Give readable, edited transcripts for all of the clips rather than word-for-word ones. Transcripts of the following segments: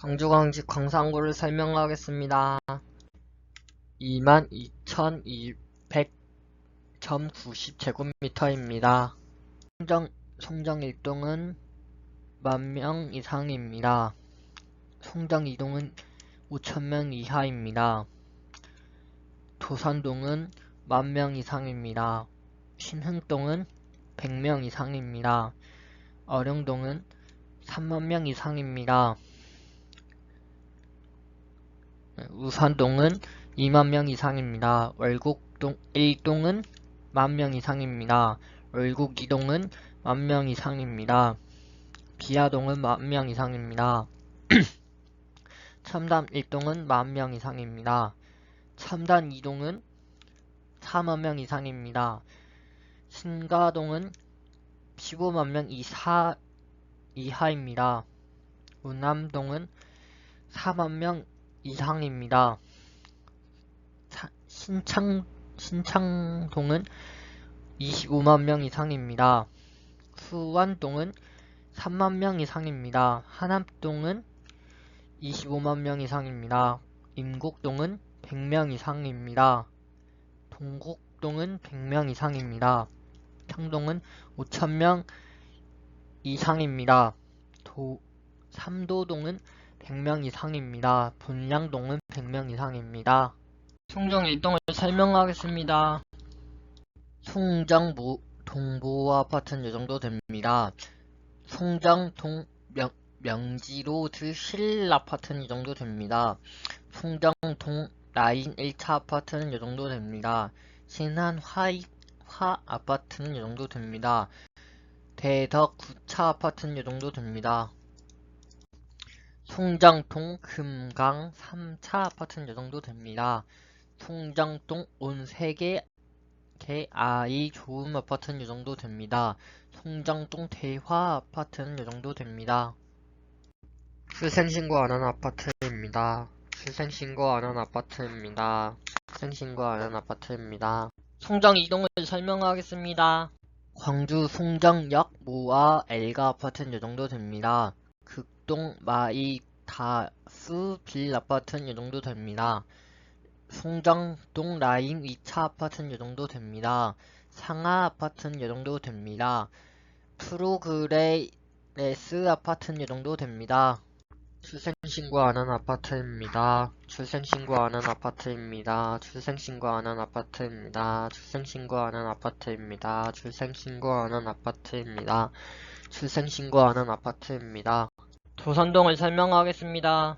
광주광직 광산구를 설명하겠습니다. 22,200.90제곱미터입니다. 송정 1동은 10,000명 이상입니다. 송정 2동은 5,000명 이하입니다. 도산동은 10,000명 이상입니다. 신흥동은 100명 이상입니다. 어령동은 30,000명 이상입니다. 우산동은 20,000명 이상입니다. 월곡동 1동은 10,000명 이상입니다. 월곡 2동은 10,000명 이상입니다. 비아동은 10,000명 이상입니다. 첨단 1동은 10,000명 이상입니다. 첨단 2동은 40,000명 이상입니다. 신가동은 150,000명 이하입니다. 운남동은 40,000명 이상입니다. 신창동은 250,000명 이상입니다. 수완동은 30,000명 이상입니다. 하남동은 250,000명 이상입니다. 임곡동은 100명 이상입니다. 동곡동은 100명 이상입니다. 평동은 5,000명 이상입니다. 삼도동은 100명 이상입니다. 본량동은 100명 이상입니다. 송정 1동을 설명하겠습니다. 송정 동보호 아파트는 이정도 됩니다. 송정 명지로드 실 아파트는 이정도 됩니다. 송정 동 라인 1차 아파트는 이정도 됩니다. 신한 화 아파트는 이정도 됩니다. 대덕 9차 아파트는 이정도 됩니다. 송정동 금강 3차 아파트는 이정도 됩니다. 송정동 온세계 아이 좋은 아파트는 이정도 됩니다. 송정동 대화 아파트는 이정도 됩니다. 출생신고 안한 아파트입니다. 출생신고 안한 아파트입니다. 출생신고 안한 아파트입니다. 송정 2동을 설명하겠습니다. 광주 송정역 모아 엘가 아파트는 이정도 됩니다. 극동 마이 다수 빌 아파트는 이정도 됩니다. 송정동 라인 2차 아파트는 이정도 됩니다. 상하 아파트는 이정도 됩니다. 프로그레스 아파트는 이정도 됩니다. 출생신고 안한 아파트입니다. 출생신고 안한 아파트입니다. 출생신고 안한 아파트입니다. 출생신고 안한 아파트입니다. 출생신고 안한 아파트입니다. 출생신고 안한 아파트입니다. 도산동을 설명하겠습니다.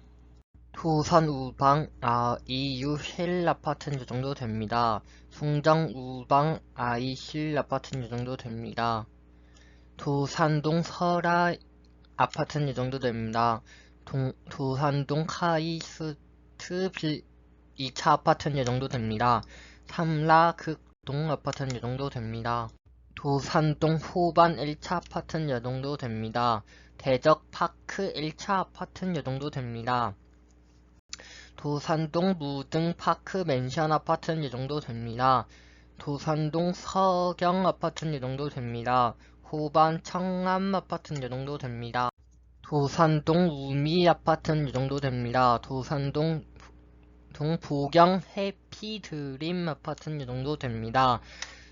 도산 우방 아이유 힐 아파트는 이 정도 됩니다. 송정 우방 아이 힐 아파트는 이 정도 됩니다. 도산동 설아 아파트는 이 정도 됩니다. 도산동 카이스트 빌 2차 아파트는 이 정도 됩니다. 삼라극동 아파트는 이 정도 됩니다. 도산동 호반 1차 아파트는 이 정도 됩니다. 대적파크 1차 아파트는 이 정도 됩니다. 도산동 무등파크 맨션 아파트는 이 정도 됩니다. 도산동 서경 아파트는 이 정도 됩니다. 호반 청암 아파트는 이 정도 됩니다. 도산동 우미 아파트는 이 정도 됩니다. 도산동 보경 해피드림 아파트는 이 정도 됩니다.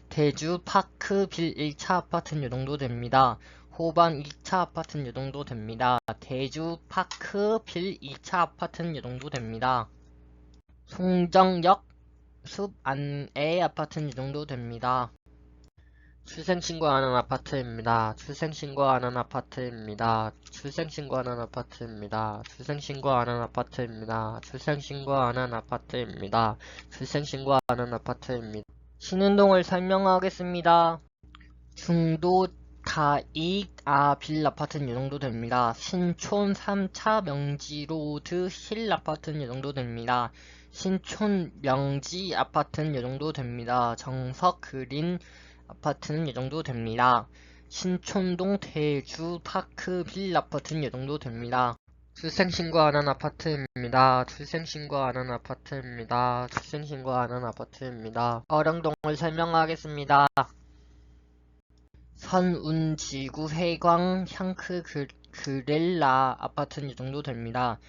대주 파크빌 1차 아파트는 이 정도 됩니다. 호반 2차 아파트는 이 정도 됩니다. 대주 파크빌 2차 아파트는 이 정도 됩니다. 송정역 숲 안에 아파트는 이 정도 됩니다. 출생신고하는 아파트입니다. 출생신고하는 아파트입니다. 출생신고하는 아파트입니다. 출생신고하는 아파트입니다. 출생신고하는 아파트입니다. 출생신고하는 아파트입니다. 신운동을 설명하겠습니다. 중도 다익 빌 아파트는 이 정도 됩니다. 신촌 3차 명지로드 힐 아파트는 이 정도 됩니다. 신촌 명지 아파트는 이 정도 됩니다. 정석 그린 아파트는 이 정도 됩니다. 신촌동 대주 파크 빌 아파트는 이 정도 됩니다. 출생신고하는 아파트입니다. 출생신고하는 아파트입니다. 출생신고하는 아파트입니다. 어령동을 설명하겠습니다. 선운지구 해광 향크 그렐라 아파트는 이 정도 됩니다.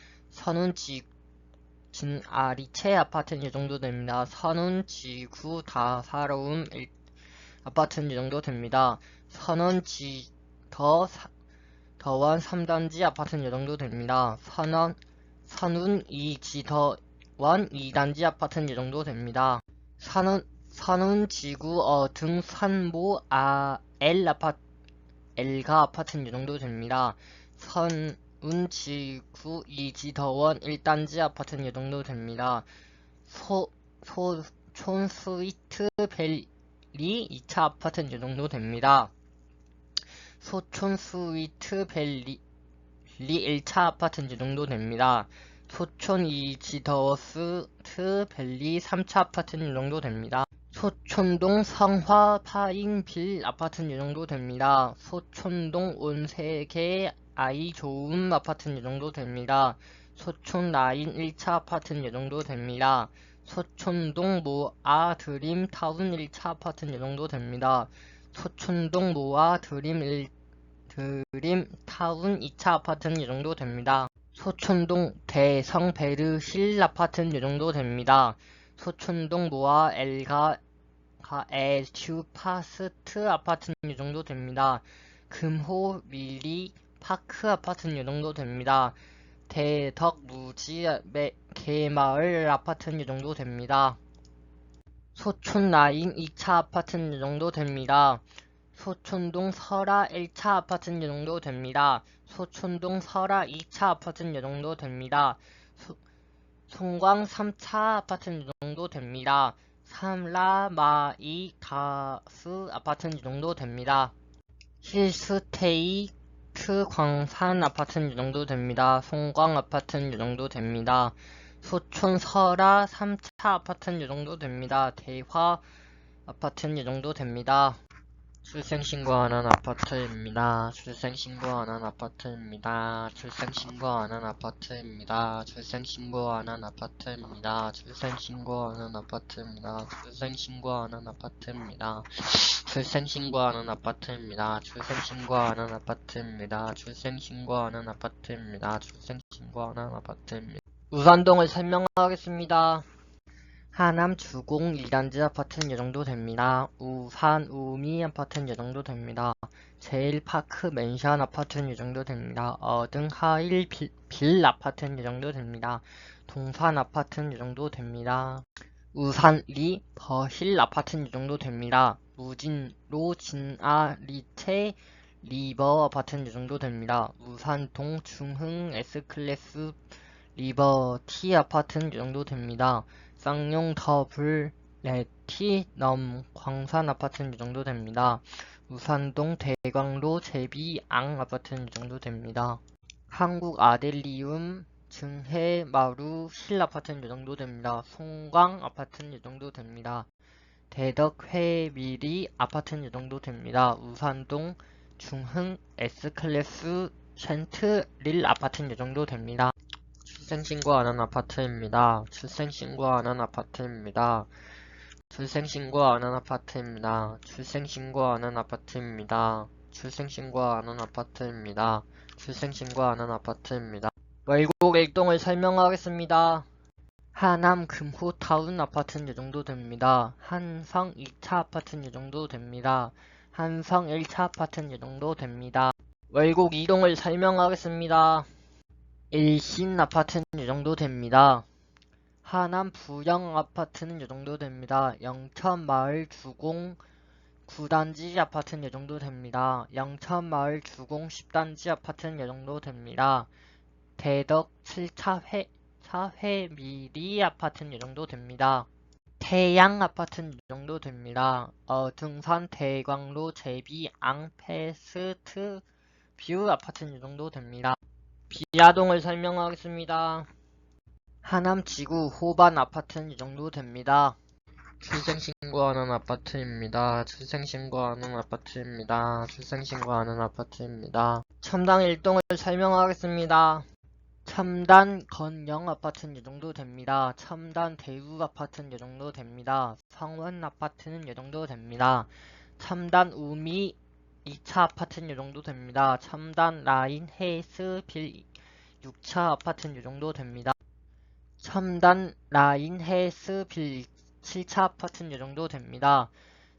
진아리체 아파트는 이 정도 됩니다. 선운지구 다사로움 아파트는 이 정도 됩니다. 더원 3단지 아파트는 이 정도 됩니다. 선운 2지더원 2단지 아파트는 이 정도 됩니다. 선운지구 등산모 L가 아파트는 이 정도 됩니다. 선운지구 2지더원 1단지 아파트는 이 정도 됩니다. 소촌 스위트 밸리 2차 아파트는 이 정도 됩니다. 소촌 스위트 밸리 1차 아파트는 이 정도 됩니다. 소촌 이지더스트 밸리 3차 아파트는 이 정도 됩니다. 소촌동 성화 파인빌 아파트는 이 정도 됩니다. 소촌동 온세계 아이 좋음 아파트는 이 정도 됩니다. 소촌 라인 1차 아파트는 이 정도 됩니다. 소촌동 모아 드림 타운 1차 아파트는 이 정도 됩니다. 소촌동 모아 드림 타운 2차 아파트는 이 정도 됩니다. 소촌동 대성 베르힐 아파트는 이 정도 됩니다. 소촌동 모아 엘가 에듀파스트 아파트는 이 정도 됩니다. 금호 밀리 파크 아파트는 이 정도 됩니다. 대덕 무지 개마을 아파트는 이 정도 됩니다. 소촌 라인 2차 아파트는 이 정도 됩니다. 소촌동 설아 1차 아파트는 이 정도 됩니다. 소촌동 설아 2차 아파트는 이 정도 됩니다. 송광 3차 아파트는 이 정도 됩니다. 삼라마이 가스 아파트는 이 정도 됩니다. 힐스테이트 광산 아파트는 이 정도 됩니다. 송광 아파트는 이 정도 됩니다. 소촌 설아 3차 아파트는 이 정도 됩니다. 대화 아파트는 이 정도 됩니다. 출생신고하는 아파트입니다. 출생신고하는 아파트입니다. 출생신고하는 아파트입니다. 출생신고하는 아파트입니다. 출생신고하는 아파트입니다. 출생신고하는 아파트입니다. 출생신고하는 아파트입니다. 출생신고하는 아파트입니다. 출생신고하는 아파트입니다. 출생신고하는 아파트입니다. 우산동을 설명하겠습니다. 하남 주공 1단지 아파트는 이 정도 됩니다. 우산 우미 아파트는 이 정도 됩니다. 제일파크 맨션 아파트는 이 정도 됩니다. 어등 하일 빌 아파트는 이 정도 됩니다. 동산 아파트는 이 정도 됩니다. 우산 리 버힐 아파트는 이 정도 됩니다. 무진로 진아 리체 리버 아파트는 이 정도 됩니다. 우산동 중흥 S클래스 리버티 아파트는 이 정도 됩니다. 쌍용 더블 레티 넘 광산 아파트는 이 정도 됩니다. 우산동 대광로 제비앙 아파트는 이 정도 됩니다. 한국 아델리움 증해 마루 힐 아파트는 이 정도 됩니다. 송광 아파트는 이 정도 됩니다. 대덕 회미리 아파트는 이 정도 됩니다. 우산동 중흥 S클래스 챈트릴 아파트는 이 정도 됩니다. 출생신고하는 아파트입니다. 출생신고하는 아파트입니다. 출생신고하는 아파트입니다. 출생신고하는 아파트입니다. 출생신고하는 아파트입니다. 출생신고하는 아파트입니다. 월곡 일동을 설명하겠습니다. 하남 금호타운 아파트는 이 정도 됩니다. 한성 2차 아파트는 이 정도 됩니다. 한성 1차 아파트는 이 정도 됩니다. 월곡 2동을 설명하겠습니다. 일신 아파트는 이 정도 됩니다. 하남 부영 아파트는 이 정도 됩니다. 영천마을 주공 9단지 아파트는 이 정도 됩니다. 영천마을 주공 10단지 아파트는 이 정도 됩니다. 대덕 7차 회미리 아파트는 이 정도 됩니다. 태양 아파트는 이 정도 됩니다. 등산 대광로 제비앙 패스트 뷰 아파트는 이 정도 됩니다. 비아동을 설명하겠습니다. 하남 지구 호반 아파트는 이 정도 됩니다. 출생신고하는 아파트입니다. 출생신고하는 아파트입니다. 출생신고하는 아파트입니다. 첨단 일동을 설명하겠습니다. 첨단 건영 아파트는 이 정도 됩니다. 첨단 대우 아파트는 이 정도 됩니다. 성원 아파트는 이 정도 됩니다. 첨단 우미 2차 아파트는 이 정도 됩니다. 첨단 라인 헤이스 빌 6차 아파트는 이 정도 됩니다. 첨단 라인 헤이스 빌 7차 아파트는 이 정도 됩니다.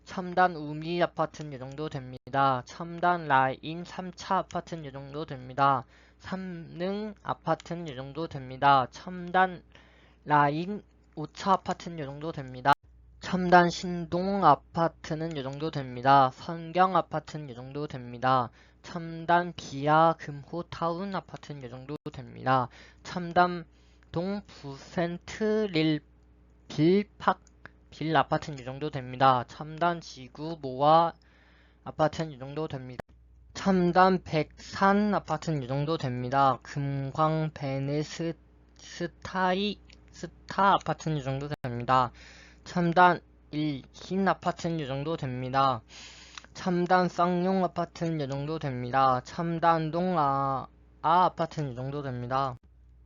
첨단 우미 아파트는 이 정도 됩니다. 첨단 라인 3차 아파트는 이 정도 됩니다. 3능 아파트는 이 정도 됩니다. 첨단 라인 5차 아파트는 이 정도 됩니다. 첨단 신동 아파트는 이 정도 됩니다. 선경 아파트는 이 정도 됩니다. 첨단 비아 금호 타운 아파트는 이 정도 됩니다. 첨단 동 부센트 릴 빌팍 빌 아파트는 이 정도 됩니다. 첨단 지구 모아 아파트는 이 정도 됩니다. 첨단 백산 아파트는 이 정도 됩니다. 금광 베네스타이 스타 아파트는 이 정도 됩니다. 첨단 일흰 아파트는 이 정도 됩니다. 첨단 쌍용 아파트는 이 정도 됩니다. 첨단동 아파트는 이 정도 됩니다.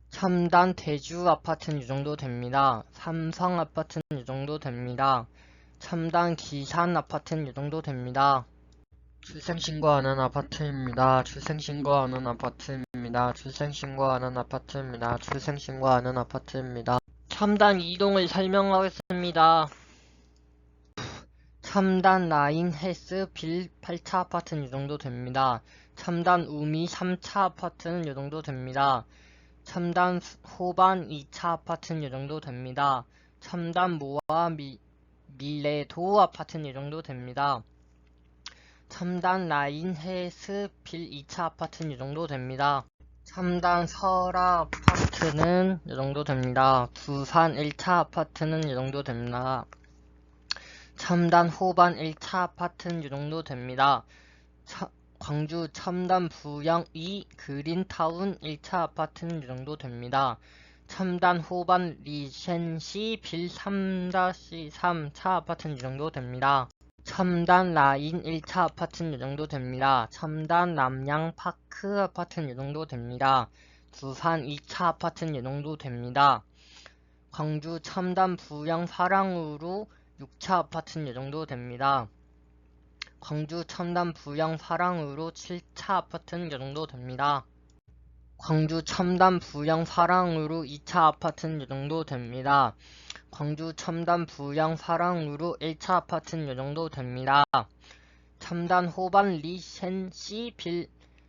첨단 대주 아파트는 이 정도 됩니다. 삼성 아파트는 이 정도 됩니다. 첨단 기산 아파트는 이 정도 됩니다. 출생신고하는 아파트입니다. 출생신고하는 아파트입니다. 출생신고하는 아파트입니다. 출생신고하는 아파트입니다. 첨단 이동을 설명하겠습니다. 첨단 라인 헬스 빌 8차 아파트는 이 정도 됩니다. 첨단 우미 3차 아파트는 이 정도 됩니다. 첨단 호반 2차 아파트는 이 정도 됩니다. 첨단 모아 밀레도 아파트는 이 정도 됩니다. 첨단 라인 헬스 빌 2차 아파트는 이 정도 됩니다. 첨단 설아 아파트는 이 정도 됩니다. 두산 1차 아파트는 이 정도 됩니다. 첨단 호반 1차 아파트는 이 정도 됩니다. 광주 첨단 부영 2 그린타운 1차 아파트는 이 정도 됩니다. 첨단 호반 리센시 빌 3-3차 아파트는 이 정도 됩니다. 첨단 라인 1차 아파트는 이 정도 됩니다. 첨단 남양파크 아파트는 이 정도 됩니다. 두산 2차 아파트는 이 정도 됩니다. 광주 첨단 부영 사랑으로 6차 아파트는 이 정도 됩니다. 광주 첨단 부영 사랑으로 7차 아파트는 이 정도 됩니다. 광주 첨단 부영 사랑으로 2차 아파트는 이 정도 됩니다. 광주 첨단 부영 사랑으로 1차 아파트는 이 정도 됩니다. 첨단 호반 리센시 빌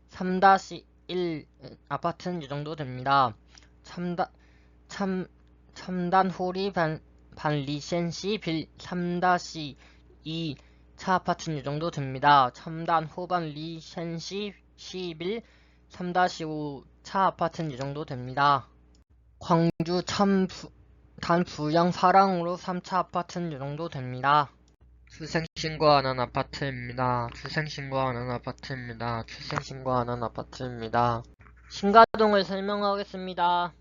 3-1 아파트는 이 정도 됩니다. 첨단 호리 반 리센시 빌 3-2 차 아파트는 이 정도 됩니다. 첨단 호반 리센시 11 3-5 차 아파트는 이 정도 됩니다. 광주 첨단 부영 사랑으로 3차 아파트는 이 정도 됩니다. 출생신고하는 아파트입니다. 출생신고하는 아파트입니다. 출생신고하는 아파트입니다. 신가동을 설명하겠습니다.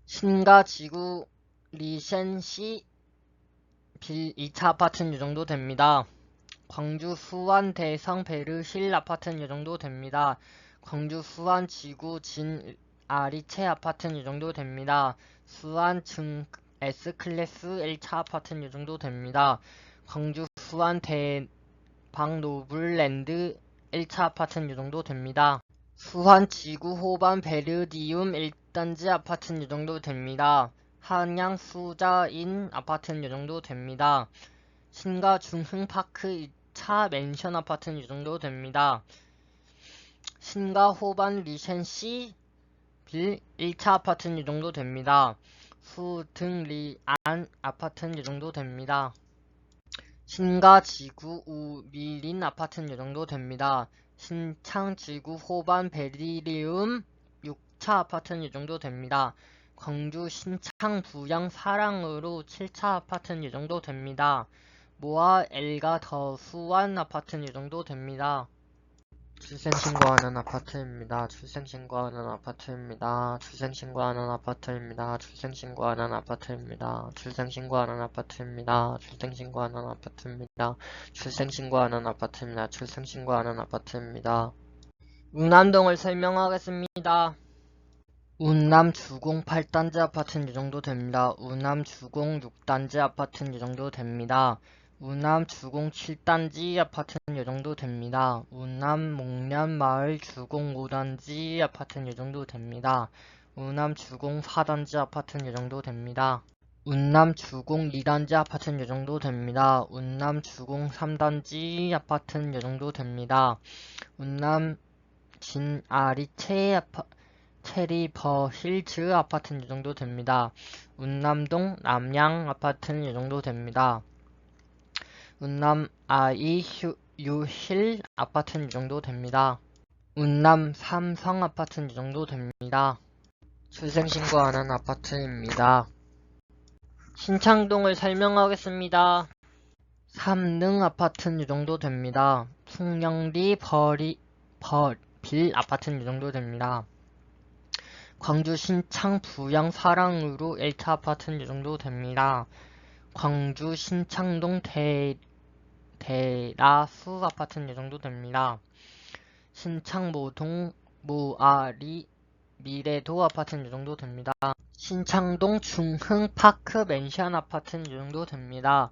신가지구 리센시 빌 2차 아파트는 이 정도 됩니다. 광주 수원 대성 베르힐 아파트는 이 정도 됩니다. 광주 수원 지구 진 아리체 아파트는 이 정도 됩니다. 수원 증 S클래스 1차 아파트는 이 정도 됩니다. 광주 수원 대방 노블랜드 1차 아파트는 이 정도 됩니다. 수원 지구 호반 베르디움 1단지 아파트는 이 정도 됩니다. 한양 수자인 아파트는 이 정도 됩니다. 신가 중흥파크 2차 맨션 아파트는 이 정도 됩니다. 신가 호반 리센시 빌 1차 아파트는 이 정도 됩니다. 수등리안 아파트는 이 정도 됩니다. 신가 지구 우밀린 아파트는 이 정도 됩니다. 신창 지구 호반 베리리움 6차 아파트는 이 정도 됩니다. 광주 신창 부영 사랑으로 7차 아파트는 이 정도 됩니다. 모아 엘가 더 수원 아파트는 이 정도 됩니다. 출생신고하는 아파트입니다. 출생신고하는 아파트입니다. 출생신고하는 아파트입니다. 출생신고하는 아파트입니다. 출생신고하는 아파트입니다. 출생신고하는 아파트입니다. 출생신고하는 아파트입니다. 출생신고하는 아파트입니다. 운남동을 설명하겠습니다. 운남 주공 8단지 아파트는 이 정도 됩니다. 운남 주공 6단지 아파트는 이 정도 됩니다. 우남 주공 7단지 아파트는 이 정도 됩니다. 우남 목련마을 주공 5단지 아파트는 이 정도 됩니다. 우남 주공 4단지 아파트는 이 정도 됩니다. 운남 주공 2단지 아파트는 이 정도 됩니다. 운남 주공 3단지 아파트는 이 정도 됩니다. 운남 진아리 체리버 힐즈 아파트는 이 정도 됩니다. 운남동 남양 아파트는 이 정도 됩니다. 운남 유힐 아파트는 이 정도 됩니다. 운남 삼성 아파트는 이 정도 됩니다. 출생신고하는 아파트입니다. 신창동을 설명하겠습니다. 3등 아파트는 이 정도 됩니다. 풍령리 빌 아파트는 이 정도 됩니다. 광주 신창 부양 사랑으로 1차 아파트는 이 정도 됩니다. 광주 신창동 대라수 아파트는 이 정도 됩니다. 신창 모아리 미래도 아파트는 이 정도 됩니다. 신창동 중흥파크 맨션 아파트는 이 정도 됩니다.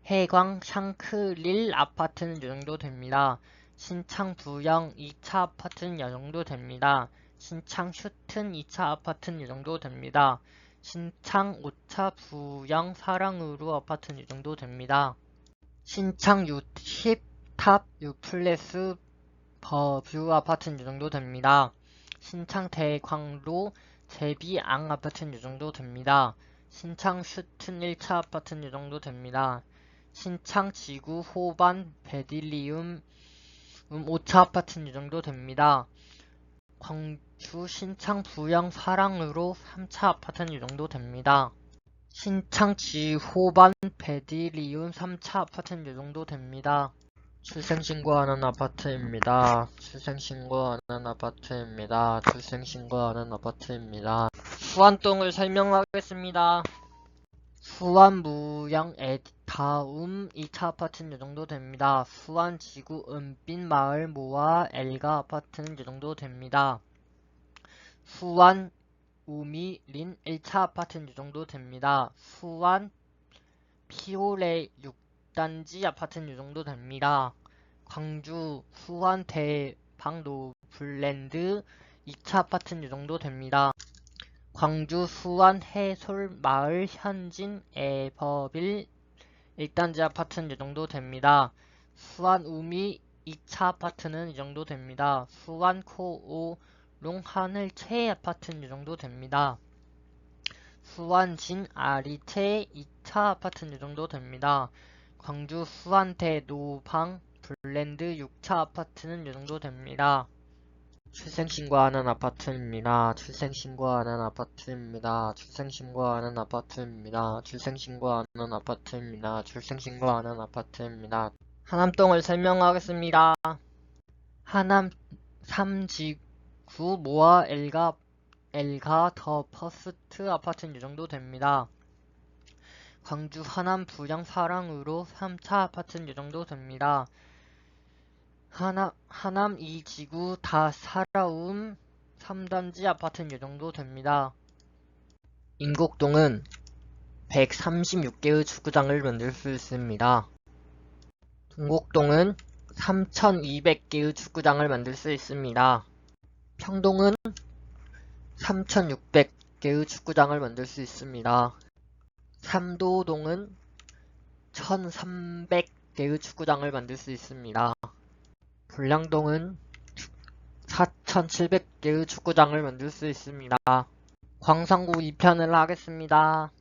해광 샹크릴 아파트는 이 정도 됩니다. 신창 부영 2차 아파트는 이 정도 됩니다. 신창 슈튼 2차 아파트는 이 정도 됩니다. 신창 5차 부영 사랑으로 아파트는 이 정도 됩니다. 신창 60탑 유플레스 버뷰 아파트는 이 정도 됩니다. 신창 대광로 제비앙 아파트는 이 정도 됩니다. 신창 슈튼 1차 아파트는 이 정도 됩니다. 신창 지구 호반 베딜리움 5차 아파트는 이 정도 됩니다. 광주 신창 부영 사랑으로 3차 아파트는 이 정도 됩니다. 신창 지호반 베딜리움 3차 아파트는 이 정도 됩니다. 출생신고하는 아파트입니다. 출생신고하는 아파트입니다. 출생신고하는 아파트입니다. 수안동을 설명하겠습니다. 수안무양 다음 2차 아파트는 이 정도 됩니다. 수안지구 은빛마을 모아 엘가 아파트는 이 정도 됩니다. 수안 우미린 1차 아파트는 이 정도 됩니다. 수안 피오레 6단지 아파트는 이 정도 됩니다. 광주 수안 대방노 블랜드 2차 아파트는 이 정도 됩니다. 광주 수안 해솔마을 현진 에버빌 1단지 아파트는 이 정도 됩니다. 수안 우미 2차 아파트는 이 정도 됩니다. 수안 코오 롱하늘채 아파트는 이 정도 됩니다. 수안진 아리채 2차 아파트는 이 정도 됩니다. 광주 수안대 노방 블랜드 6차 아파트는 이 정도 됩니다. 출생신고하는 아파트입니다. 출생신고하는 아파트입니다. 출생신고하는 아파트입니다. 출생신고하는 아파트입니다. 출생신고하는 아파트입니다. 하남동을 설명하겠습니다. 하남 3지구 모아 엘가 더 퍼스트 아파트는 이 정도 됩니다. 광주 하남 부양 사랑으로 3차 아파트는 이 정도 됩니다. 하남 2지구 다 살아움 3단지 아파트는 이 정도 됩니다. 인곡동은 136개의 축구장을 만들 수 있습니다. 동곡동은 3200개의 축구장을 만들 수 있습니다. 평동은 3600개의 축구장을 만들 수 있습니다. 삼도동은 1300개의 축구장을 만들 수 있습니다. 불량동은 4700개의 축구장을 만들 수 있습니다. 광산구 2편을 하겠습니다.